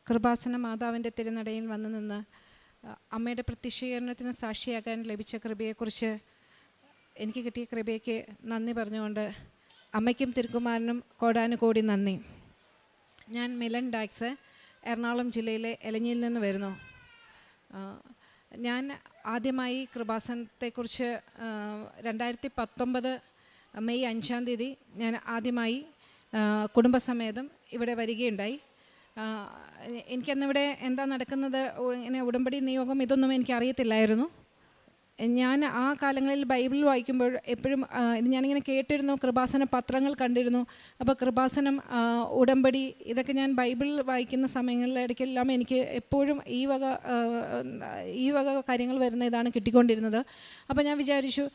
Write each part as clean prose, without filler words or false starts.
കൃപാസന മാതാവിൻ്റെ തിരുനടയിൽ വന്നു നിന്ന് അമ്മയുടെ പ്രത്യക്ഷീകരണത്തിന് സാക്ഷിയാകാൻ ലഭിച്ച കൃപയെക്കുറിച്ച് എനിക്ക് കിട്ടിയ കൃപയ്ക്ക് നന്ദി പറഞ്ഞുകൊണ്ട് അമ്മയ്ക്കും തിരുക്കുമാരനും കോടാനുകോടി നന്ദി. ഞാൻ മിലൻ ഡാക്സ്, എറണാകുളം ജില്ലയിലെ എലഞ്ഞിയിൽ നിന്ന് വരുന്നു. ഞാൻ ആദ്യമായി കൃപാസനത്തെക്കുറിച്ച് 2019 മെയ് 5-ാം തീയതി ഞാൻ ആദ്യമായി കുടുംബസമേതം ഇവിടെ വരികയുണ്ടായി. എനിക്കന്നിവിടെ എന്താ നടക്കുന്നത്, ഇങ്ങനെ ഉടമ്പടി നിയോഗം ഇതൊന്നും എനിക്കറിയത്തില്ലായിരുന്നു. ഞാൻ ആ കാലങ്ങളിൽ ബൈബിൾ വായിക്കുമ്പോൾ എപ്പോഴും ഇത് ഞാനിങ്ങനെ കേട്ടിരുന്നു, കൃപാസന പത്രങ്ങൾ കണ്ടിരുന്നു. അപ്പോൾ കൃപാസനം, ഉടമ്പടി, ഇതൊക്കെ ഞാൻ ബൈബിൾ വായിക്കുന്ന സമയങ്ങളിലിടയ്ക്കെല്ലാം എനിക്ക് എപ്പോഴും ഈ വക കാര്യങ്ങൾ വരുന്ന ഇതാണ് കിട്ടിക്കൊണ്ടിരുന്നത്. അപ്പോൾ ഞാൻ വിചാരിച്ചു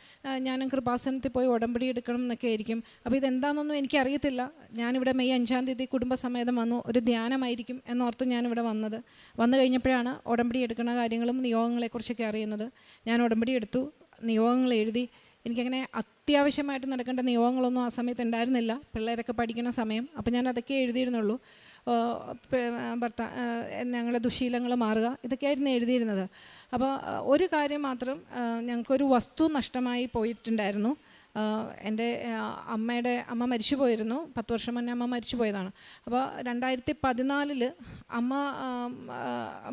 ഞാനും കൃപാസനത്തിൽ പോയി ഉടമ്പടി എടുക്കണം എന്നൊക്കെ ആയിരിക്കും. അപ്പോൾ ഇതെന്താണെന്നൊന്നും എനിക്കറിയത്തില്ല. ഞാനിവിടെ മെയ് 5-ാം തീയതി കുടുംബസമേതം വന്നു. ഒരു ധ്യാനമായിരിക്കും എന്നോർത്ത് ഞാനിവിടെ വന്നു കഴിഞ്ഞപ്പോഴാണ് ഉടമ്പടി എടുക്കുന്ന കാര്യങ്ങളും നിയോഗങ്ങളെക്കുറിച്ചൊക്കെ അറിയുന്നത്. ഞാൻ ഉടമ്പടി എടുത്തു, നിയോഗങ്ങൾ എഴുതി. എനിക്കങ്ങനെ അത്യാവശ്യമായിട്ട് നടക്കേണ്ട നിയോഗങ്ങളൊന്നും ആ സമയത്ത് ഉണ്ടായിരുന്നില്ല, പിള്ളേരൊക്കെ പഠിക്കുന്ന സമയം. അപ്പോൾ ഞാൻ അതൊക്കെ എഴുതിയിരുന്നുള്ളൂ. ഞങ്ങളുടെ ദുശീലങ്ങൾ മാറുക, ഇതൊക്കെയായിരുന്നു എഴുതിയിരുന്നത്. അപ്പോൾ ഒരു കാര്യം മാത്രം, ഞങ്ങൾക്കൊരു വസ്തു നഷ്ടമായി പോയിട്ടുണ്ടായിരുന്നു. എൻ്റെ അമ്മ മരിച്ചു പോയിരുന്നു. 10 വർഷം മുന്നേ അമ്മ മരിച്ചു പോയതാണ്. അപ്പോൾ 2014 അമ്മ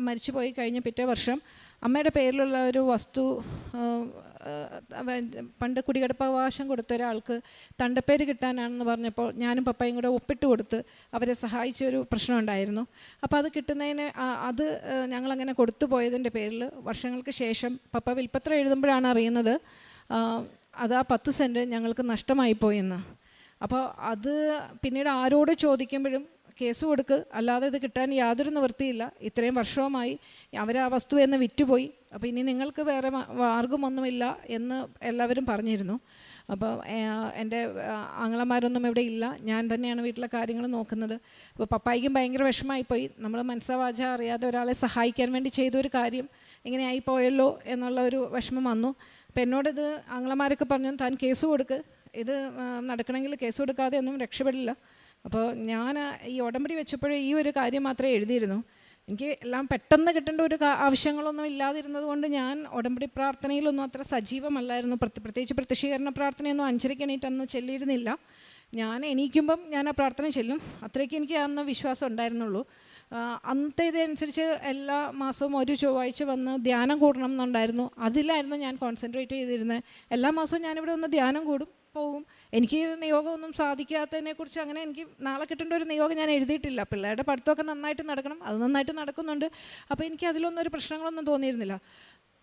മരിച്ചു പോയി കഴിഞ്ഞ പിറ്റേ വർഷം അമ്മയുടെ പേരിലുള്ള ഒരു വസ്തു പണ്ട് കുടികിടപ്പവകാശം കൊടുത്ത ഒരാൾക്ക് തണ്ടപ്പേര് കിട്ടാനാണെന്ന് പറഞ്ഞപ്പോൾ ഞാനും പപ്പയും കൂടെ ഒപ്പിട്ട് കൊടുത്ത് അവരെ സഹായിച്ചൊരു പ്രശ്നം ഉണ്ടായിരുന്നു. അപ്പോൾ അത് കിട്ടുന്നതിന് അത് ഞങ്ങളങ്ങനെ കൊടുത്തു പോയതിൻ്റെ പേരിൽ വർഷങ്ങൾക്ക് ശേഷം പപ്പ വിൽപ്പത്രം എഴുതുമ്പോഴാണ് അറിയുന്നത് അത് ആ 10 സെൻറ്റ് ഞങ്ങൾക്ക് നഷ്ടമായിപ്പോയെന്ന്. അപ്പോൾ അത് പിന്നീട് ആരോട് ചോദിക്കുമ്പോഴും കേസ് കൊടുക്ക്, അല്ലാതെ ഇത് കിട്ടാൻ യാതൊരു നിവൃത്തിയില്ല, ഇത്രയും വർഷവുമായി അവർ ആ വസ്തു എന്ന് വിറ്റുപോയി, അപ്പോൾ ഇനി നിങ്ങൾക്ക് വേറെ മാർഗമൊന്നുമില്ല എന്ന് എല്ലാവരും പറഞ്ഞിരുന്നു. അപ്പോൾ എൻ്റെ ആങ്ങളമാരൊന്നും ഇവിടെ ഇല്ല, ഞാൻ തന്നെയാണ് വീട്ടിലെ കാര്യങ്ങൾ നോക്കുന്നത്. അപ്പോൾ പപ്പായിക്കും ഭയങ്കര വിഷമമായിപ്പോയി. നമ്മൾ മനസ്സാവാച അറിയാതെ ഒരാളെ സഹായിക്കാൻ വേണ്ടി ചെയ്തൊരു കാര്യം ഇങ്ങനെ ആയിപ്പോയല്ലോ എന്നുള്ള ഒരു വിഷമം വന്നു. അപ്പോൾ എന്നോടിത് ആങ്ങളമാരൊക്കെ പറഞ്ഞു, താൻ കേസ് കൊടുക്ക്, ഇത് നടക്കണമെങ്കിൽ കേസ് കൊടുക്കാതെ ഒന്നും രക്ഷപ്പെടില്ല. അപ്പോൾ ഞാൻ ഈ ഉടമ്പടി വെച്ചപ്പോഴേ ഈ ഒരു കാര്യം മാത്രമേ എഴുതിയിരുന്നു. എനിക്ക് എല്ലാം പെട്ടെന്ന് കിട്ടേണ്ട ഒരു ആവശ്യങ്ങളൊന്നും ഇല്ലാതിരുന്നത് കൊണ്ട് ഞാൻ ഉടമ്പടി പ്രാർത്ഥനയിലൊന്നും അത്ര സജീവമല്ലായിരുന്നു. പ്രത്യേകിച്ച് പ്രത്യക്ഷീകരണ പ്രാർത്ഥനയൊന്നും 5:30 എണീറ്റന്ന് ചെല്ലിയിരുന്നില്ല. ഞാൻ എണീക്കുമ്പം ഞാൻ ആ പ്രാർത്ഥന ചെല്ലും, അത്രയ്ക്ക് എനിക്ക് അന്ന് വിശ്വാസം ഉണ്ടായിരുന്നുള്ളൂ. അന്നത്തെ ഇതനുസരിച്ച് എല്ലാ മാസവും ഒരു ചൊവ്വാഴ്ച വന്ന് ധ്യാനം കൂടണം എന്നുണ്ടായിരുന്നു. അതിലായിരുന്നു ഞാൻ കോൺസെൻട്രേറ്റ് ചെയ്തിരുന്നത്. എല്ലാ മാസവും ഞാനിവിടെ ഒന്ന് ധ്യാനം പോകും. എനിക്ക് നിയോഗമൊന്നും സാധിക്കാത്തതിനെക്കുറിച്ച് അങ്ങനെ എനിക്ക് നാളെ കിട്ടേണ്ട ഒരു നിയോഗം ഞാൻ എഴുതിയിട്ടില്ല. പിള്ളേരുടെ പഠിത്തമൊക്കെ നന്നായിട്ട് നടക്കണം, അത് നന്നായിട്ട് നടക്കുന്നുണ്ട്. അപ്പോൾ എനിക്ക് അതിലൊന്നും ഒരു പ്രശ്നങ്ങളൊന്നും തോന്നിയിരുന്നില്ല.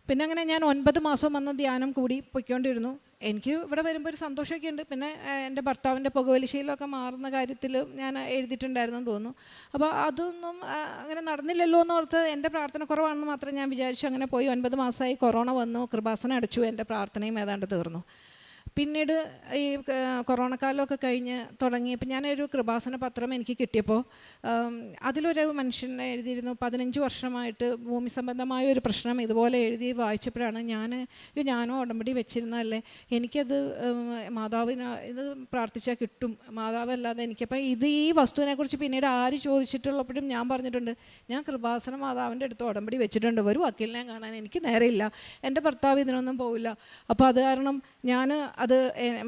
പിന്നെ അങ്ങനെ ഞാൻ 9 മാസം വന്ന് ധ്യാനം കൂടി പൊയ്ക്കൊണ്ടിരുന്നു. എനിക്ക് ഇവിടെ വരുമ്പോൾ ഒരു സന്തോഷമൊക്കെ ഉണ്ട്. പിന്നെ എൻ്റെ ഭർത്താവിൻ്റെ പുകവലിശീലമൊക്കെ മാറുന്ന കാര്യത്തിൽ ഞാൻ എഴുതിയിട്ടുണ്ടായിരുന്നെന്ന് തോന്നുന്നു. അപ്പോൾ അതൊന്നും അങ്ങനെ നടന്നില്ലല്ലോ എന്നോർത്ത് എൻ്റെ പ്രാർത്ഥന കുറവാണെന്ന് മാത്രം ഞാൻ വിചാരിച്ചു. അങ്ങനെ പോയി 9 മാസമായി. കൊറോണ വന്നു, കൃപാസനം അടച്ചു, എൻ്റെ പ്രാർത്ഥനയും ഏതാണ്ട് തീർന്നു. പിന്നീട് ഈ കൊറോണ കാലമൊക്കെ കഴിഞ്ഞ് തുടങ്ങിയപ്പോൾ ഞാനൊരു കൃപാസന പത്രം എനിക്ക് കിട്ടിയപ്പോൾ അതിലൊരു മനുഷ്യനെ എഴുതിയിരുന്നു, 15 വർഷമായിട്ട് ഭൂമി സംബന്ധമായ ഒരു പ്രശ്നം ഇതുപോലെ എഴുതി വായിച്ചപ്പോഴാണ് ഞാനോ ഉടമ്പടി വെച്ചിരുന്നതല്ലേ, എനിക്കത് മാതാവിന് ഇത് പ്രാർത്ഥിച്ചാൽ കിട്ടും, മാതാവല്ലാതെ എനിക്കപ്പോൾ ഈ വസ്തുവിനെക്കുറിച്ച് പിന്നീട് ആര് ചോദിച്ചിട്ടുള്ളപ്പോഴും ഞാൻ പറഞ്ഞിട്ടുണ്ട്, ഞാൻ കൃപാസന മാതാവിൻ്റെ അടുത്ത് ഉടമ്പടി വെച്ചിട്ടുണ്ട്, ഒരു വക്കീലിനെ കാണാൻ എനിക്ക് നേരെയില്ല, എൻ്റെ ഭർത്താവ് ഇതിനൊന്നും പോവില്ല. അപ്പോൾ അത് കാരണം ഞാൻ അത്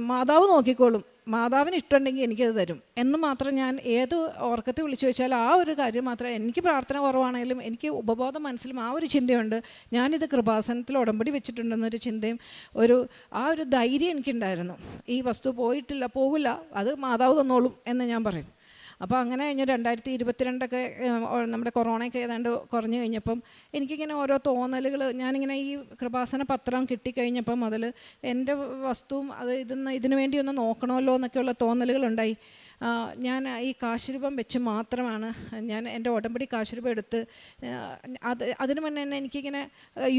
മാതാവ് നോക്കിക്കോളും, മാതാവിന് ഇഷ്ടമുണ്ടെങ്കിൽ എനിക്കത് തരും എന്ന് മാത്രം ഞാൻ ഏത് ഓർക്കത്തിൽ വിളിച്ചു വെച്ചാൽ ആ ഒരു കാര്യം മാത്രമേ, എനിക്ക് പ്രാർത്ഥന കുറവാണെങ്കിലും എനിക്ക് ഉപബോധം മനസ്സിലും ആ ഒരു ചിന്തയുണ്ട്, ഞാനിത് കൃപാസനത്തിൽ ഉടമ്പടി വെച്ചിട്ടുണ്ടെന്നൊരു ചിന്തയും ആ ഒരു ധൈര്യം എനിക്കുണ്ടായിരുന്നു. ഈ വസ്തു പോകില്ല, അത് മാതാവ് തന്നോളും എന്ന് ഞാൻ പറയും. അപ്പോൾ അങ്ങനെ കഴിഞ്ഞ് 2022 നമ്മുടെ കൊറോണയൊക്കെ ഏതാണ്ട് കുറഞ്ഞു കഴിഞ്ഞപ്പം എനിക്കിങ്ങനെ ഓരോ തോന്നലുകൾ, ഞാനിങ്ങനെ ഈ കൃപാസന പത്രം കിട്ടിക്കഴിഞ്ഞപ്പം മുതൽ എൻ്റെ വസ്തുവും അത് ഇതിനു വേണ്ടി ഒന്ന് നോക്കണമല്ലോ എന്നൊക്കെയുള്ള തോന്നലുകളുണ്ടായി. ഞാൻ ഈ കാശുരൂപം വെച്ച് മാത്രമാണ് ഞാൻ എൻ്റെ ഉടമ്പടി കാശുരൂപം എടുത്ത്, അതിന് മുന്നേ തന്നെ എനിക്കിങ്ങനെ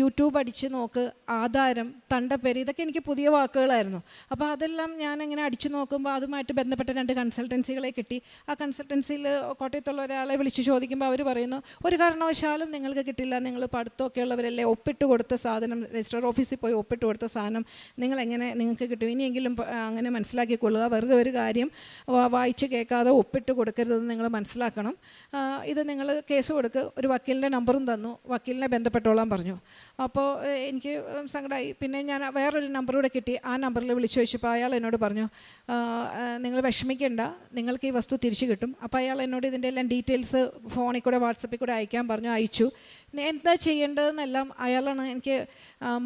യൂട്യൂബ് അടിച്ച് നോക്ക്, ആധാരം, തണ്ടപ്പേര്, ഇതൊക്കെ എനിക്ക് പുതിയ വാക്കുകളായിരുന്നു. അപ്പോൾ അതെല്ലാം ഞാനിങ്ങനെ അടിച്ചു നോക്കുമ്പോൾ അതുമായിട്ട് ബന്ധപ്പെട്ട 2 കൺസൾട്ടൻസികളെ കിട്ടി. ആ കൺസൾട്ടൻസിയിൽ കോട്ടയത്തുള്ള ഒരാളെ വിളിച്ച് ചോദിക്കുമ്പോൾ അവർ പറയുന്നു, ഒരു കാരണവശാലും നിങ്ങൾക്ക് കിട്ടില്ല, നിങ്ങൾ പഠിത്തമൊക്കെ ഉള്ളവരല്ലേ, ഒപ്പിട്ട് കൊടുത്ത സാധനം, രജിസ്റ്റർ ഓഫീസിൽ പോയി ഒപ്പിട്ട് കൊടുത്ത സാധനം നിങ്ങൾക്ക് കിട്ടും, ഇനിയെങ്കിലും അങ്ങനെ മനസ്സിലാക്കിക്കൊള്ളുക, വെറുതെ ഒരു കാര്യം വായിച്ച് കേൾക്കാതെ ഒപ്പിട്ട് കൊടുക്കരുതെന്ന് നിങ്ങൾ മനസ്സിലാക്കണം. ഇത് നിങ്ങൾ കേസ് കൊടുക്ക്, ഒരു വക്കീലിൻ്റെ നമ്പറും തന്നു, വക്കീലിനെ ബന്ധപ്പെട്ടോളാൻ പറഞ്ഞു. അപ്പോൾ എനിക്ക് സങ്കടമായി. പിന്നെ ഞാൻ വേറൊരു നമ്പർ കൂടെ കിട്ടി. ആ നമ്പറിൽ വിളിച്ചു ചോദിച്ചപ്പോൾ അയാൾ എന്നോട് പറഞ്ഞു, നിങ്ങൾ വിഷമിക്കേണ്ട, നിങ്ങൾക്ക് ഈ വസ്തു തിരിച്ചു കിട്ടും. അപ്പോൾ അയാൾ എന്നോട് ഇതിൻ്റെ എല്ലാം ഡീറ്റെയിൽസ് ഫോണിൽ കൂടെ വാട്സപ്പിൽ കൂടെ അയക്കാൻ പറഞ്ഞു. അയച്ചു. എന്താ ചെയ്യേണ്ടതെന്നെല്ലാം അയാളാണ് എനിക്ക്,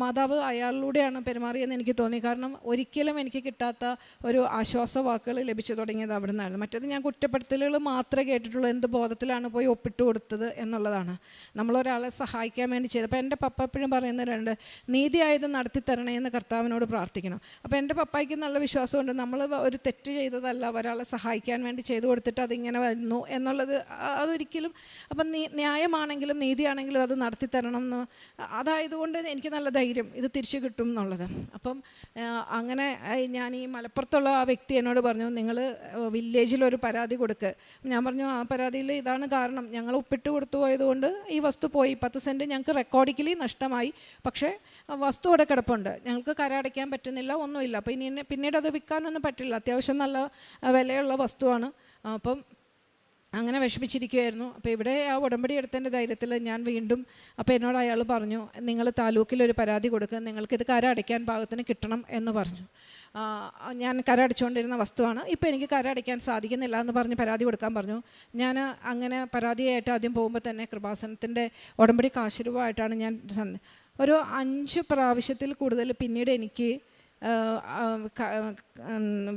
മാതാവ് അയാളിലൂടെയാണ് പെരുമാറിയെന്ന് എനിക്ക് തോന്നി. കാരണം ഒരിക്കലും എനിക്ക് കിട്ടാത്ത ഒരു ആശ്വാസ വാക്കുകൾ ലഭിച്ചു തുടങ്ങിയത് അവിടെ നിന്നായിരുന്നു. മറ്റേത് ഞാൻ കുറ്റപ്പെടുത്തലുകൾ മാത്രമേ കേട്ടിട്ടുള്ളൂ, എന്ത് ബോധത്തിലാണ് പോയി ഒപ്പിട്ട് കൊടുത്തത് എന്നുള്ളതാണ്. നമ്മളൊരാളെ സഹായിക്കാൻ വേണ്ടി ചെയ്തത്. അപ്പോൾ എൻ്റെ പപ്പ എപ്പോഴും പറയുന്നവരുണ്ട്, നീതിയായത് നടത്തി തരണേ എന്ന് കർത്താവിനോട് പ്രാർത്ഥിക്കണം. അപ്പോൾ എൻ്റെ പപ്പായ്ക്ക് നല്ല വിശ്വാസമുണ്ട്, നമ്മൾ ഒരു തെറ്റ് ചെയ്തതല്ല, ഒരാളെ സഹായിക്കാൻ വേണ്ടി ചെയ്തു കൊടുത്തിട്ട് അതിങ്ങനെ വരുന്നു എന്നുള്ളത് അതൊരിക്കലും. അപ്പം ന്യായമാണെങ്കിലും നീതിയാണെങ്കിലും അത് നടത്തി തരണം എന്ന്, അതായതുകൊണ്ട് എനിക്ക് നല്ല ധൈര്യം ഇത് തിരിച്ചു കിട്ടും എന്നുള്ളത്. അപ്പം അങ്ങനെ ഞാൻ ഈ മലപ്പുറത്തുള്ള ആ വ്യക്തി എന്നോട് പറഞ്ഞു, നിങ്ങൾ വില്ലേജിലൊരു പരാതി കൊടുക്കുക. ഞാൻ പറഞ്ഞു, ആ പരാതിയിൽ ഇതാണ് കാരണം, ഞങ്ങൾ ഒപ്പിട്ട് കൊടുത്തു പോയതുകൊണ്ട് ഈ വസ്തു പോയി, 10 സെൻറ്റ് ഞങ്ങൾക്ക് റെക്കോർഡിക്കലി നഷ്ടമായി, പക്ഷേ വസ്തു അവിടെ കിടപ്പുണ്ട്, ഞങ്ങൾക്ക് കരമടയ്ക്കാൻ പറ്റുന്നില്ല, ഒന്നുമില്ല. അപ്പോൾ പിന്നീട് അത് വിൽക്കാനൊന്നും പറ്റില്ല, അത്യാവശ്യം നല്ല വിലയുള്ള വസ്തുവാണ്. അപ്പം അങ്ങനെ വിഷമിച്ചിരിക്കുമായിരുന്നു. അപ്പോൾ ഇവിടെ ആ ഉടമ്പടി എടുത്തതിൻ്റെ ധൈര്യത്തിൽ ഞാൻ വീണ്ടും, അപ്പോൾ എന്നോട് അയാൾ പറഞ്ഞു, നിങ്ങൾ താലൂക്കിലൊരു പരാതി കൊടുക്കുക, നിങ്ങൾക്കിത് കര അടയ്ക്കാൻ പാകത്തിന് കിട്ടണം എന്ന് പറഞ്ഞു. ഞാൻ കര അടച്ചുകൊണ്ടിരുന്ന വസ്തുവാണ്, ഇപ്പോൾ എനിക്ക് കര അടയ്ക്കാൻ സാധിക്കുന്നില്ല എന്ന് പറഞ്ഞ് പരാതി കൊടുക്കാൻ പറഞ്ഞു. ഞാൻ അങ്ങനെ പരാതിയായിട്ട് ആദ്യം പോകുമ്പോൾ തന്നെ കൃപാസനത്തിൻ്റെ ഉടമ്പടി കാശുരൂപമായിട്ടാണ് ഞാൻ ഒരു 5 പ്രാവശ്യത്തിൽ കൂടുതൽ പിന്നീട് എനിക്ക്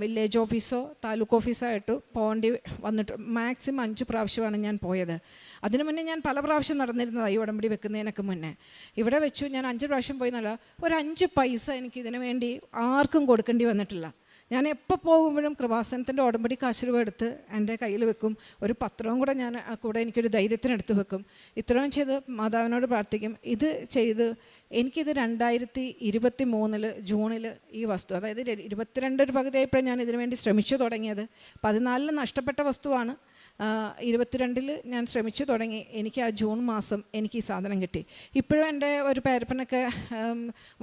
വില്ലേജ് ഓഫീസോ താലൂക്ക് ഓഫീസോ ആയിട്ട് പോകേണ്ടി വന്നിട്ട് മാക്സിമം 5 പ്രാവശ്യമാണ് ഞാൻ പോയത്. അതിനു മുന്നേ ഞാൻ പല പ്രാവശ്യം നടന്നിരുന്നതാണ് ഈ ഉടമ്പടി വെക്കുന്നതിനൊക്കെ മുന്നേ. ഇവിടെ വെച്ചു ഞാൻ 5 പ്രാവശ്യം പോയി എന്നല്ല, ഒരു 5 പൈസ എനിക്ക് ഇതിനു വേണ്ടി ആർക്കും കൊടുക്കേണ്ടി വന്നിട്ടില്ല. ഞാൻ എപ്പോൾ പോകുമ്പോഴും കൃപാസനത്തിൻ്റെ ഉടമ്പടി കാശുരൂപ എടുത്ത് എൻ്റെ കയ്യിൽ വെക്കും, ഒരു പത്രവും കൂടെ ഞാൻ കൂടെ എനിക്കൊരു ധൈര്യത്തിനെടുത്ത് വെക്കും. ഇത്രയും ചെയ്ത് മാതാവിനോട് പ്രാർത്ഥിക്കും. ഇത് ചെയ്ത് എനിക്കിത് 2023 ജൂണിൽ ഈ വസ്തു, അതായത് 22 ഒരു പകുതിയായപ്പോഴും ഞാൻ ഇതിനു വേണ്ടി ശ്രമിച്ചു തുടങ്ങിയത്. 14 നഷ്ടപ്പെട്ട വസ്തുവാണ്. 22 ഞാൻ ശ്രമിച്ചു തുടങ്ങി. എനിക്ക് ആ ജൂൺ മാസം എനിക്ക് ഈ സാധനം കിട്ടി. ഇപ്പോഴും എൻ്റെ ഒരു പേരപ്പനൊക്കെ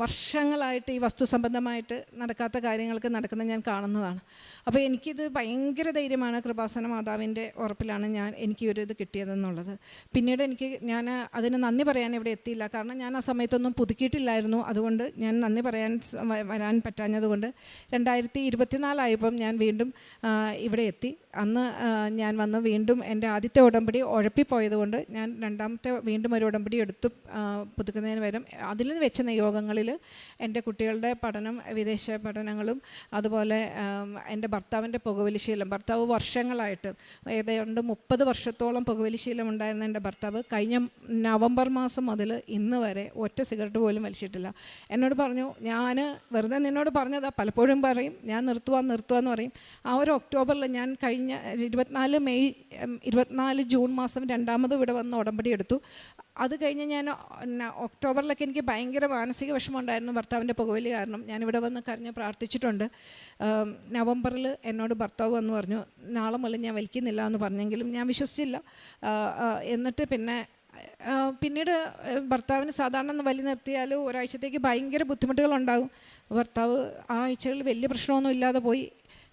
വർഷങ്ങളായിട്ട് ഈ വസ്തു സംബന്ധമായിട്ട് നടക്കാത്ത കാര്യങ്ങൾക്ക് നടക്കുന്നത് ഞാൻ കാണുന്നതാണ്. അപ്പോൾ എനിക്കിത് ഭയങ്കര ധൈര്യമാണ്. കൃപാസന മാതാവിൻ്റെ ഉറപ്പിലാണ് എനിക്ക് ഒരു ഇത് കിട്ടിയതെന്നുള്ളത്. പിന്നീട് ഞാൻ അതിന് നന്ദി പറയാൻ ഇവിടെ എത്തിയില്ല, കാരണം ഞാൻ ആ സമയത്തൊന്നും പുതുക്കിയിട്ടില്ലായിരുന്നു. അതുകൊണ്ട് ഞാൻ നന്ദി വരാൻ പറ്റാഞ്ഞതുകൊണ്ട് 2024 ആയപ്പം ഞാൻ വീണ്ടും ഇവിടെ എത്തി. അന്ന് ഞാൻ വന്ന് വീണ്ടും എൻ്റെ ആദ്യത്തെ ഉടമ്പടി ഉഴപ്പിപ്പോയതുകൊണ്ട് ഞാൻ രണ്ടാമത്തെ വീണ്ടും ഒരു ഉടമ്പടി എടുത്തു പുതുക്കുന്നതിന് വരും. അതിൽ വെച്ച നിയോഗങ്ങളിൽ എൻ്റെ കുട്ടികളുടെ പഠനം, വിദേശ പഠനങ്ങളും, അതുപോലെ എൻ്റെ ഭർത്താവിൻ്റെ പുകവലിശീലം. ഭർത്താവ് വർഷങ്ങളായിട്ട് ഏതാണ്ട് 30 വർഷത്തോളം പുകവലിശീലം ഉണ്ടായിരുന്ന എൻ്റെ ഭർത്താവ് കഴിഞ്ഞ നവംബർ മാസം മുതൽ ഇന്ന് വരെ ഒറ്റ സിഗരറ്റ് പോലും വലിച്ചിട്ടില്ല. എന്നോട് പറഞ്ഞു, ഞാൻ വെറുതെ നിന്നോട് പറഞ്ഞതാ, പലപ്പോഴും പറയും ഞാൻ നിർത്തുവാന്ന് പറയും. ആ ഒരു ഒക്ടോബറിൽ ഞാൻ കഴിഞ്ഞ 24 ജൂൺ മാസം രണ്ടാമത് ഇവിടെ വന്ന് ഉടമ്പടി എടുത്തു. അത് കഴിഞ്ഞ് ഞാൻ ഒക്ടോബറിലൊക്കെ എനിക്ക് ഭയങ്കര മാനസിക വിഷമം ഉണ്ടായിരുന്നു ഭർത്താവിൻ്റെ പുകവലി കാരണം. ഞാനിവിടെ വന്ന് കരഞ്ഞ് പ്രാർത്ഥിച്ചിട്ടുണ്ട്. നവംബറിൽ എന്നോട് ഭർത്താവ് വന്ന് പറഞ്ഞു, നാളെ മുതൽ ഞാൻ വലിക്കുന്നില്ല എന്ന് പറഞ്ഞെങ്കിലും ഞാൻ വിശ്വസിച്ചില്ല. എന്നിട്ട് പിന്നീട് ഭർത്താവിന് സാധാരണ വലി നിർത്തിയാൽ ഒരാഴ്ചത്തേക്ക് ഭയങ്കര ബുദ്ധിമുട്ടുകളുണ്ടാകും. ഭർത്താവ് ആ ആഴ്ചകളിൽ വലിയ പ്രശ്നമൊന്നും ഇല്ലാതെ പോയി.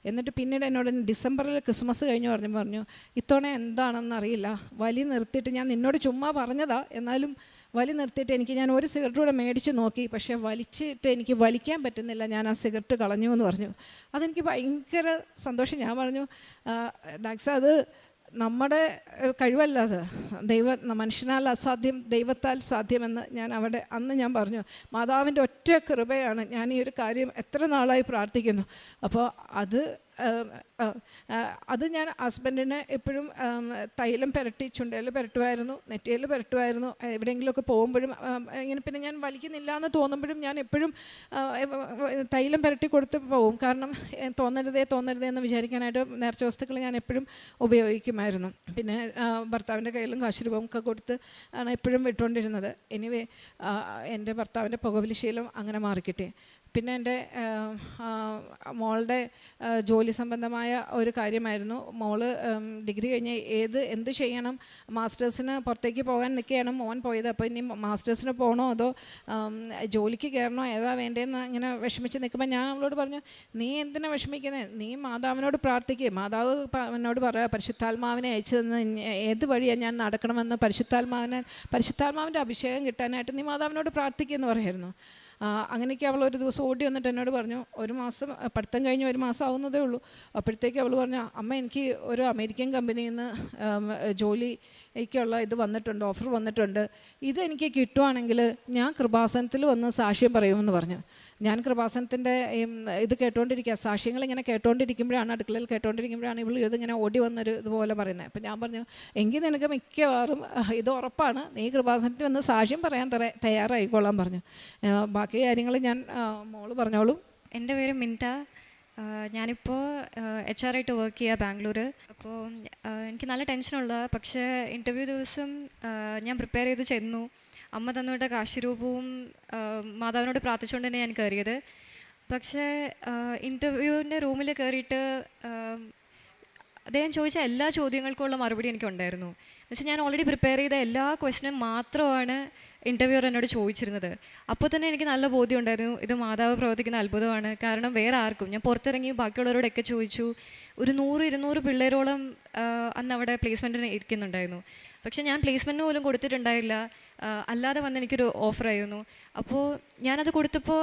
എന്നിട്ട് പിന്നീട് എന്നോട് ഡിസംബറിൽ ക്രിസ്മസ് കഴിഞ്ഞ് പറഞ്ഞു, ഇത്തവണ എന്താണെന്നറിയില്ല, വലി നിർത്തിയിട്ട്, ഞാൻ നിന്നോട് ചുമ്മാ പറഞ്ഞതാ, എന്നാലും വലി നിർത്തിയിട്ട് ഞാൻ ഒരു സിഗരറ്റ് കൂടെ മേടിച്ച് നോക്കി, പക്ഷേ വലിച്ചിട്ട് എനിക്ക് വലിക്കാൻ പറ്റുന്നില്ല, ഞാൻ ആ സിഗരറ്റ് കളഞ്ഞു എന്ന് പറഞ്ഞു. അതെനിക്ക് ഭയങ്കര സന്തോഷം. ഞാൻ പറഞ്ഞു, ഡാക്സ, അത് നമ്മുടെ കഴിവല്ല, അത് മനുഷ്യനാൽ അസാധ്യം ദൈവത്താൽ സാധ്യമെന്ന് അന്ന് ഞാൻ പറഞ്ഞു. മാതാവിൻ്റെ ഒറ്റ കൃപയാണ് ഞാൻ ഈ ഒരു കാര്യം എത്ര നാളായി പ്രാർത്ഥിക്കുന്നു. അപ്പോൾ അത് ഞാൻ ഹസ്ബൻഡിന് എപ്പോഴും തൈലം പുരട്ടി ചുണ്ടയിൽ പുരട്ടുമായിരുന്നു, നെറ്റിയിൽ പുരട്ടുമായിരുന്നു. എവിടെയെങ്കിലുമൊക്കെ പോകുമ്പോഴും പിന്നെ ഞാൻ വലിക്കുന്നില്ല എന്ന് തോന്നുമ്പോഴും ഞാൻ എപ്പോഴും തൈലം പുരട്ടി കൊടുത്ത് പോകും. കാരണം തോന്നരുതേ എന്ന് വിചാരിക്കാനായിട്ട് നേർച്ച വസ്തുക്കൾ ഞാൻ എപ്പോഴും ഉപയോഗിക്കുമായിരുന്നു. പിന്നെ ഭർത്താവിൻ്റെ കയ്യിലും കാശുരൂപമൊക്കെ കൊടുത്ത് ആണ് എപ്പോഴും വിട്ടുകൊണ്ടിരുന്നത്. എനിവേ എൻ്റെ ഭർത്താവിൻ്റെ പുകവലിശീലം അങ്ങനെ മാറിക്കിട്ടി. പിന്നെ എൻ്റെ മോളുടെ ജോലി സംബന്ധമായ ഒരു കാര്യമായിരുന്നു. മോള് ഡിഗ്രി കഴിഞ്ഞ് എന്ത് ചെയ്യണം, മാസ്റ്റേഴ്സിന് പുറത്തേക്ക് പോകാൻ നിൽക്കുകയാണ് മോൻ പോയത്. അപ്പോൾ ഇനി മാസ്റ്റേഴ്സിന് പോകണോ അതോ ജോലിക്ക് കയറണോ, ഏതാ വേണ്ടതെന്ന് ഇങ്ങനെ വിഷമിച്ച് നിൽക്കുമ്പോൾ ഞാൻ അവളോട് പറഞ്ഞു, നീ എന്തിനാ വിഷമിക്കുന്നത്, നീ മാതാവിനോട് പ്രാർത്ഥിക്കുക. മാതാവ് എന്നോട് പറയുക, പരിശുദ്ധാത്മാവിനെ അയച്ചു തന്ന് ഏത് വഴിയാണ് ഞാൻ നടക്കണമെന്ന് പരിശുദ്ധാത്മാവിൻ്റെ അഭിഷേകം കിട്ടാനായിട്ട് നീ മാതാവിനോട് പ്രാർത്ഥിക്കുമെന്ന് പറയായിരുന്നു. അങ്ങനെയൊക്കെ അവൾ ഒരു ദിവസം ഓടി വന്നിട്ട് എന്നോട് പറഞ്ഞു, ഒരു മാസം പഠിത്തം കഴിഞ്ഞ് 1 മാസം ആവുന്നതേ ഉള്ളൂ. അപ്പോഴത്തേക്ക് അവൾ പറഞ്ഞു, അമ്മ എനിക്ക് ഒരു അമേരിക്കൻ കമ്പനിയിൽ നിന്ന് ജോലിക്കുള്ള ഇത് വന്നിട്ടുണ്ട്, ഓഫർ വന്നിട്ടുണ്ട്. ഇതെനിക്ക് കിട്ടുവാണെങ്കിൽ ഞാൻ കൃപാസനത്തിൽ വന്ന് സാക്ഷ്യം പറയുമെന്ന് പറഞ്ഞു. ഞാൻ കൃപാസനത്തിൻ്റെ ഇത് കേട്ടോണ്ടിരിക്കുക, സാക്ഷ്യങ്ങളിങ്ങനെ കേട്ടോണ്ടിരിക്കുമ്പോഴാണ്, അടുക്കളയിൽ കേട്ടോണ്ടിരിക്കുമ്പോഴാണ് ഇവൾ ഇതിങ്ങനെ ഓടി വന്നൊരു ഇതുപോലെ പറയുന്നത്. അപ്പം ഞാൻ പറഞ്ഞു, എങ്കിൽ നിനക്ക് മിക്കവാറും ഇത് ഉറപ്പാണ്, നീ കൃപാസനത്തിൽ വന്ന് സാക്ഷ്യം പറയാൻ തയ്യാറായിക്കോളാൻ പറഞ്ഞു. ബാക്കി കാര്യങ്ങൾ ഞാൻ മോള് പറഞ്ഞോളും. എൻ്റെ പേര് മിൻറ്റ. ഞാനിപ്പോൾ HR ആയിട്ട് വർക്ക് ചെയ്യുക ബാംഗ്ലൂർ. അപ്പോൾ എനിക്ക് നല്ല ടെൻഷനുള്ള, പക്ഷേ ഇൻ്റർവ്യൂ ദിവസം ഞാൻ പ്രിപ്പയർ ചെയ്ത് ചെന്നു. അമ്മ തന്നുവിട്ട കാശിരൂപവും മാതാവിനോട് പ്രാർത്ഥിച്ചുകൊണ്ട് തന്നെ ഞാൻ കയറിയത്. പക്ഷേ ഇൻ്റർവ്യൂവിൻ്റെ റൂമിൽ കയറിയിട്ട് അദ്ദേഹം ചോദിച്ച എല്ലാ ചോദ്യങ്ങൾക്കുള്ള മറുപടി എനിക്കുണ്ടായിരുന്നു. എന്നുവെച്ചാൽ ഞാൻ ഓൾറെഡി പ്രിപ്പയർ ചെയ്ത എല്ലാ ക്വസ്റ്റ്യനും മാത്രമാണ് ഇൻ്റർവ്യൂവർ എന്നോട് ചോദിച്ചിരുന്നത്. അപ്പോൾ തന്നെ എനിക്ക് നല്ല ബോധ്യം ഉണ്ടായിരുന്നു, ഇത് മാതാവ് പ്രവർത്തിക്കുന്ന അത്ഭുതമാണ്. കാരണം വേറെ ആർക്കും, ഞാൻ പുറത്തിറങ്ങി ബാക്കിയുള്ളവരോടൊക്കെ ചോദിച്ചു, ഒരു 100-200 പിള്ളേരോളം അന്ന് അവിടെ പ്ലേസ്മെൻറ്റിന് ഇരിക്കുന്നുണ്ടായിരുന്നു. പക്ഷേ ഞാൻ പ്ലേസ്മെൻറ്റിന് പോലും കൊടുത്തിട്ടുണ്ടായില്ല, അല്ലാതെ വന്ന് എനിക്കൊരു ഓഫറായിരുന്നു. അപ്പോൾ ഞാനത് കൊടുത്തപ്പോൾ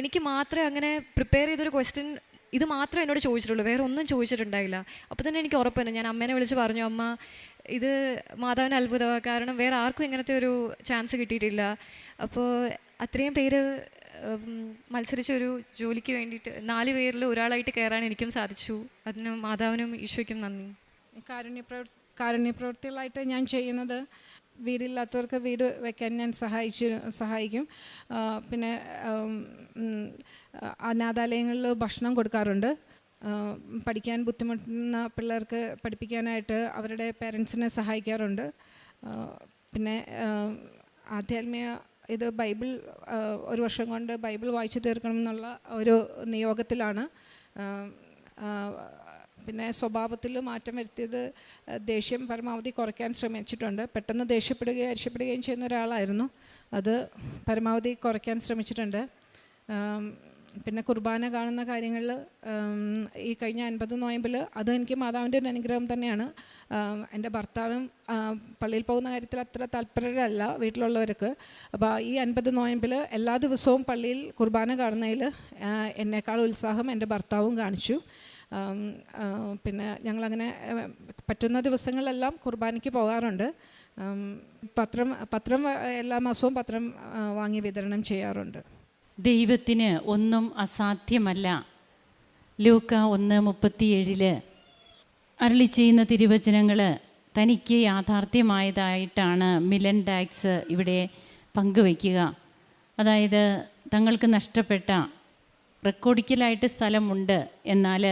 എനിക്ക് മാത്രമേ അങ്ങനെ പ്രിപ്പയർ ചെയ്തൊരു ക്വസ്റ്റ്യൻ ഇത് മാത്രമേ എന്നോട് ചോദിച്ചിട്ടുള്ളൂ, വേറെ ഒന്നും ചോദിച്ചിട്ടുണ്ടായില്ല. അപ്പോൾ തന്നെ എനിക്ക് ഉറപ്പായിരുന്നു. ഞാൻ അമ്മേനെ വിളിച്ച് പറഞ്ഞു, അമ്മ ഇത് മാതാവിന് അത്ഭുതമാണ്, കാരണം വേറെ ആർക്കും ഇങ്ങനത്തെ ഒരു ചാൻസ് കിട്ടിയിട്ടില്ല. അപ്പോൾ അത്രയും പേര് മത്സരിച്ചൊരു ജോലിക്ക് വേണ്ടിയിട്ട് 4 പേരിൽ ഒരാളായിട്ട് കയറാൻ എനിക്കും സാധിച്ചു. അതിന് മാതാവിനും ഈശോയ്ക്കും നന്ദി. കാരുണ്യപ്രവൃത്തികളായിട്ട് ഞാൻ ചെയ്യുന്നത്, വീടില്ലാത്തവർക്ക് വീട് വയ്ക്കാൻ ഞാൻ സഹായിക്കും. പിന്നെ അനാഥാലയങ്ങളിൽ ഭക്ഷണം കൊടുക്കാറുണ്ട്. പഠിക്കാൻ ബുദ്ധിമുട്ടുന്ന പിള്ളേർക്ക് പഠിപ്പിക്കാനായിട്ട് അവരുടെ പേരൻസിനെ സഹായിക്കാറുണ്ട്. പിന്നെ ആധ്യാത്മിക ഇത് ബൈബിൾ 1 വർഷം കൊണ്ട് ബൈബിൾ വായിച്ചു തീർക്കണം എന്നുള്ള ഒരു നിയോഗത്തിലാണ്. പിന്നെ സ്വഭാവത്തിൽ മാറ്റം വരുത്തിയത്, ദേഷ്യം പരമാവധി കുറയ്ക്കാൻ ശ്രമിച്ചിട്ടുണ്ട്. പെട്ടെന്ന് ദേഷ്യപ്പെടുകയും അരിശപ്പെടുകയും ചെയ്യുന്ന ഒരാളായിരുന്നു, അത് പരമാവധി കുറയ്ക്കാൻ ശ്രമിച്ചിട്ടുണ്ട്. പിന്നെ കുർബാന കാണുന്ന കാര്യങ്ങളിൽ ഈ കഴിഞ്ഞ 50 നോയമ്പിൽ അത് എനിക്ക് മാതാവിൻ്റെ ഒരു അനുഗ്രഹം തന്നെയാണ്. എൻ്റെ ഭർത്താവും പള്ളിയിൽ പോകുന്ന കാര്യത്തിൽ അത്ര താല്പര്യരല്ല വീട്ടിലുള്ളവർക്ക്. അപ്പോൾ ഈ 50 നോയമ്പിൽ എല്ലാ ദിവസവും പള്ളിയിൽ കുർബാന കാണുന്നതിൽ എന്നേക്കാൾ ഉത്സാഹം എൻ്റെ ഭർത്താവും കാണിച്ചു. പിന്നെ ഞങ്ങളങ്ങനെ പറ്റുന്ന ദിവസങ്ങളിലെല്ലാം കുർബാനയ്ക്ക് പോകാറുണ്ട്. പത്രം എല്ലാ മാസവും പത്രം വാങ്ങി വിതരണം ചെയ്യാറുണ്ട്. ദൈവത്തിന് ഒന്നും അസാധ്യമല്ല. ലൂക്ക 1:37 അരുളി ചെയ്യുന്ന തിരുവചനങ്ങൾ തനിക്ക് യാഥാർത്ഥ്യമായതായിട്ടാണ് മിലൻ ഡാക്സ് ഇവിടെ പങ്കുവയ്ക്കുക. അതായത് തങ്ങൾക്ക് നഷ്ടപ്പെട്ട റെക്കോർഡിക്കലായിട്ട് സ്ഥലമുണ്ട്, എന്നാൽ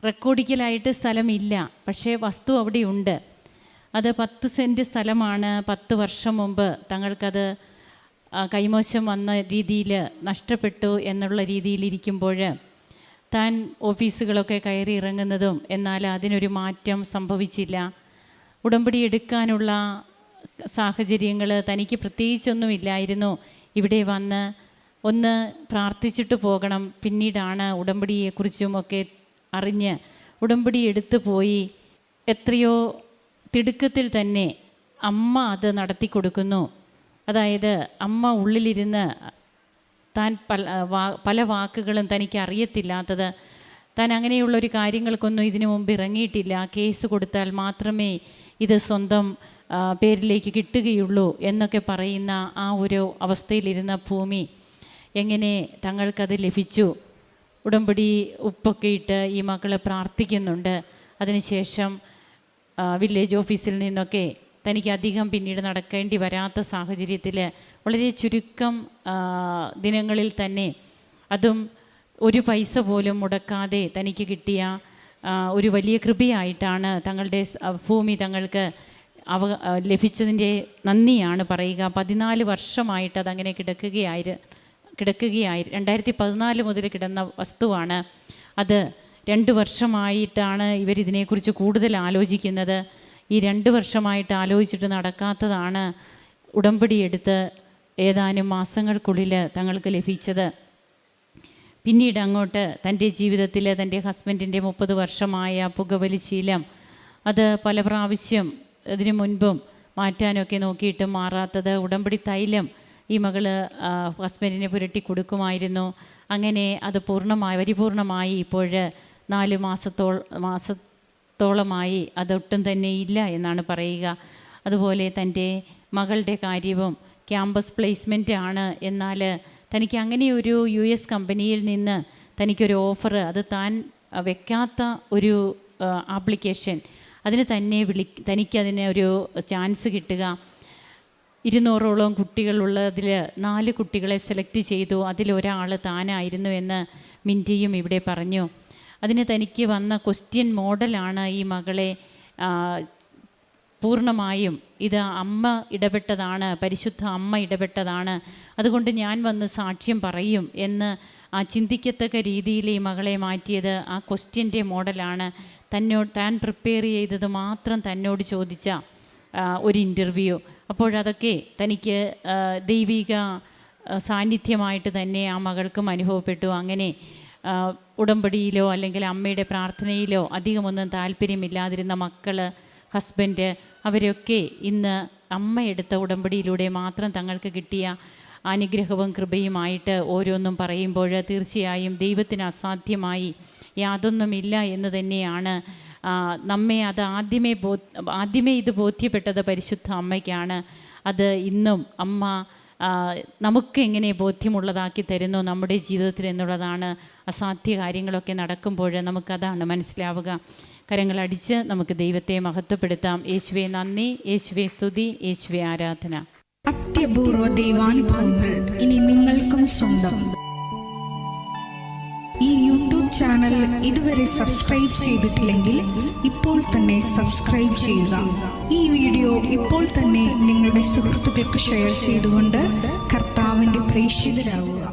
റെക്കോർഡിക്കലായിട്ട് സ്ഥലമില്ല, പക്ഷേ വസ്തു അവിടെയുണ്ട്. അത് 10 സെൻറ്റ് സ്ഥലമാണ്. 10 വർഷം മുമ്പ് തങ്ങൾക്കത് കൈമോശം വന്ന രീതിയിൽ നഷ്ടപ്പെട്ടു എന്നുള്ള രീതിയിലിരിക്കുമ്പോൾ താൻ ഓഫീസുകളൊക്കെ കയറി ഇറങ്ങുന്നതും, എന്നാൽ അതിനൊരു മാറ്റം സംഭവിച്ചില്ല. ഉടമ്പടി എടുക്കാനുള്ള സാഹചര്യങ്ങൾ തനിക്ക് പ്രത്യേകിച്ചൊന്നുമില്ലായിരുന്നു. ഇവിടെ വന്ന് ഒന്ന് പ്രാർത്ഥിച്ചിട്ട് പോകണം, പിന്നീടാണ് ഉടമ്പടിയെക്കുറിച്ചുമൊക്കെ അറിഞ്ഞ് ഉടമ്പടി എടുത്തു പോയി. എത്രയോ തിടുക്കത്തിൽ തന്നെ അമ്മ അത് നടത്തി കൊടുക്കുന്നു. അതായത് അമ്മ ഉള്ളിലിരുന്ന് താൻ പല വാക്കുകളും തനിക്ക് അറിയത്തില്ലാത്തത്, താൻ അങ്ങനെയുള്ളൊരു കാര്യങ്ങൾക്കൊന്നും ഇതിനു മുമ്പ് ഇറങ്ങിയിട്ടില്ല, കേസ് കൊടുത്താൽ മാത്രമേ ഇത് സ്വന്തം പേരിലേക്ക് കിട്ടുകയുള്ളൂ എന്നൊക്കെ പറയുന്ന ആ ഒരു അവസ്ഥയിലിരുന്ന ഭൂമി എങ്ങനെ തങ്ങൾക്കത് ലഭിച്ചു. ഉടമ്പടി ഉപ്പൊക്കെ ഇട്ട് ഈ മക്കളെ പ്രാർത്ഥിക്കുന്നുണ്ട്. അതിനുശേഷം വില്ലേജ് ഓഫീസിൽ നിന്നൊക്കെ തനിക്ക് അധികം പിന്നീട് നടക്കേണ്ടി വരാത്ത സാഹചര്യത്തിൽ വളരെ ചുരുക്കം ദിനങ്ങളിൽ തന്നെ, അതും ഒരു പൈസ പോലും മുടക്കാതെ തനിക്ക് കിട്ടിയ ഒരു വലിയ കൃപയായിട്ടാണ് തങ്ങളുടെ ഭൂമി തങ്ങൾക്ക് ലഭിച്ചതിൻ്റെ നന്ദിയാണ് പറയുക. 14 വർഷമായിട്ട് അതങ്ങനെ കിടക്കുകയായി. 2014 മുതൽ കിടന്ന വസ്തുവാണ്. അത് 2 വർഷമായിട്ടാണ് ഇവരിതിനെക്കുറിച്ച് കൂടുതൽ ആലോചിക്കുന്നത്. ഈ 2 വർഷമായിട്ട് ആലോചിച്ചിട്ട് നടക്കാത്തതാണ് ഉടമ്പടി എടുത്ത് ഏതാനും മാസങ്ങൾക്കുള്ളിൽ തങ്ങൾക്ക് ലഭിച്ചത്. പിന്നീട് അങ്ങോട്ട് തൻ്റെ ജീവിതത്തിൽ തൻ്റെ ഹസ്ബൻഡിൻ്റെ 30 വർഷമായ പുകവലി ശീലം അത് പല പ്രാവശ്യം അതിനു മുൻപും മാറ്റാനൊക്കെ നോക്കിയിട്ട് മാറാത്തത്. ഉടമ്പടി തൈലം ഈ മകൾ ഹസ്ബൻഡിനെ പുരട്ടി കൊടുക്കുമായിരുന്നു. അങ്ങനെ അത് പരിപൂർണമായി ഇപ്പോൾ 4 മാസത്തോളമായി അതൊട്ടും തന്നെ ഇല്ല എന്നാണ് പറയുക. അതുപോലെ തൻ്റെ മകളുടെ കാര്യവും ക്യാമ്പസ് പ്ലേസ്മെൻ്റ് ആണ്. എന്നാൽ തനിക്ക് അങ്ങനെയൊരു US കമ്പനിയിൽ നിന്ന് തനിക്കൊരു ഓഫർ, അത് താൻ വെക്കാത്ത ഒരു ആപ്ലിക്കേഷൻ, അതിന് തന്നെ തനിക്കതിന് ഒരു ചാൻസ് കിട്ടുക. 200ഓളം കുട്ടികളുള്ളതിൽ 4 കുട്ടികളെ സെലക്ട് ചെയ്തു. അതിലൊരാൾ താനായിരുന്നു എന്ന് മിൻറ്റിയും ഇവിടെ പറഞ്ഞു. അതിന് തനിക്ക് വന്ന ക്വസ്റ്റ്യൻ മോഡലാണ് ഈ മകളെ പൂർണ്ണമായും ഇത് അമ്മ ഇടപെട്ടതാണ്, പരിശുദ്ധ അമ്മ ഇടപെട്ടതാണ്, അതുകൊണ്ട് ഞാൻ വന്ന് സാക്ഷ്യം പറയും എന്ന് ചിന്തിക്കത്തക്ക രീതിയിൽ ഈ മകളെ മാറ്റിയത് ആ ക്വസ്റ്റ്യൻ്റെ മോഡലാണ്. താൻ പ്രിപ്പയർ ചെയ്തത് മാത്രം തന്നോട് ചോദിച്ച ഒരു ഇൻ്റർവ്യൂ. അപ്പോഴതൊക്കെ തനിക്ക് ദൈവിക സാന്നിധ്യമായിട്ട് തന്നെ ആ മകൾക്കും അനുഭവപ്പെട്ടു. അങ്ങനെ ഉടമ്പടിയിലോ അല്ലെങ്കിൽ അമ്മയുടെ പ്രാർത്ഥനയിലോ അധികമൊന്നും താല്പര്യമില്ലാതിരുന്ന മക്കൾ, ഹസ്ബൻഡ്, അവരൊക്കെ ഇന്ന് അമ്മ എടുത്ത ഉടമ്പടിയിലൂടെ മാത്രം തങ്ങൾക്ക് കിട്ടിയ അനുഗ്രഹവും കൃപയുമായിട്ട് ഓരോന്നും പറയുമ്പോൾ തീർച്ചയായും ദൈവത്തിന് അസാധ്യമായി യാതൊന്നുമില്ല എന്ന് തന്നെയാണ്. നമ്മെ അത് ആദ്യമേ ഇത് ബോധ്യപ്പെട്ടത് പരിശുദ്ധ അമ്മയ്ക്കാണ്. അത് ഇന്നും അമ്മ നമുക്ക് എങ്ങനെ ബോധ്യമുള്ളതാക്കി തരുന്നു നമ്മുടെ ജീവിതത്തിൽ എന്നുള്ളതാണ്. അസാധ്യ കാര്യങ്ങളൊക്കെ നടക്കുമ്പോൾ നമുക്കതാണ് മനസ്സിലാവുക. കരങ്ങളടിച്ച് നമുക്ക് ദൈവത്തെ മഹത്വപ്പെടുത്താം. യേശുവേ നന്ദി, യേശുവേ സ്തുതി, യേശുവേ ആരാധന. അത്യപൂർവ ദൈവാനുഭവങ്ങൾ ഇനി നിങ്ങൾക്കും സ്വന്തം. ഈ യൂട്യൂബ് ചാനൽ ഇതുവരെ സബ്സ്ക്രൈബ് ചെയ്തിട്ടില്ലെങ്കിൽ ഇപ്പോൾ തന്നെ സബ്സ്ക്രൈബ് ചെയ്യുക. ഈ വീഡിയോ ഇപ്പോൾ തന്നെ നിങ്ങളുടെ സുഹൃത്തുക്കൾക്ക് ഷെയർ ചെയ്തുകൊണ്ട് കർത്താവിൻ്റെ പ്രേക്ഷിതരാകുക.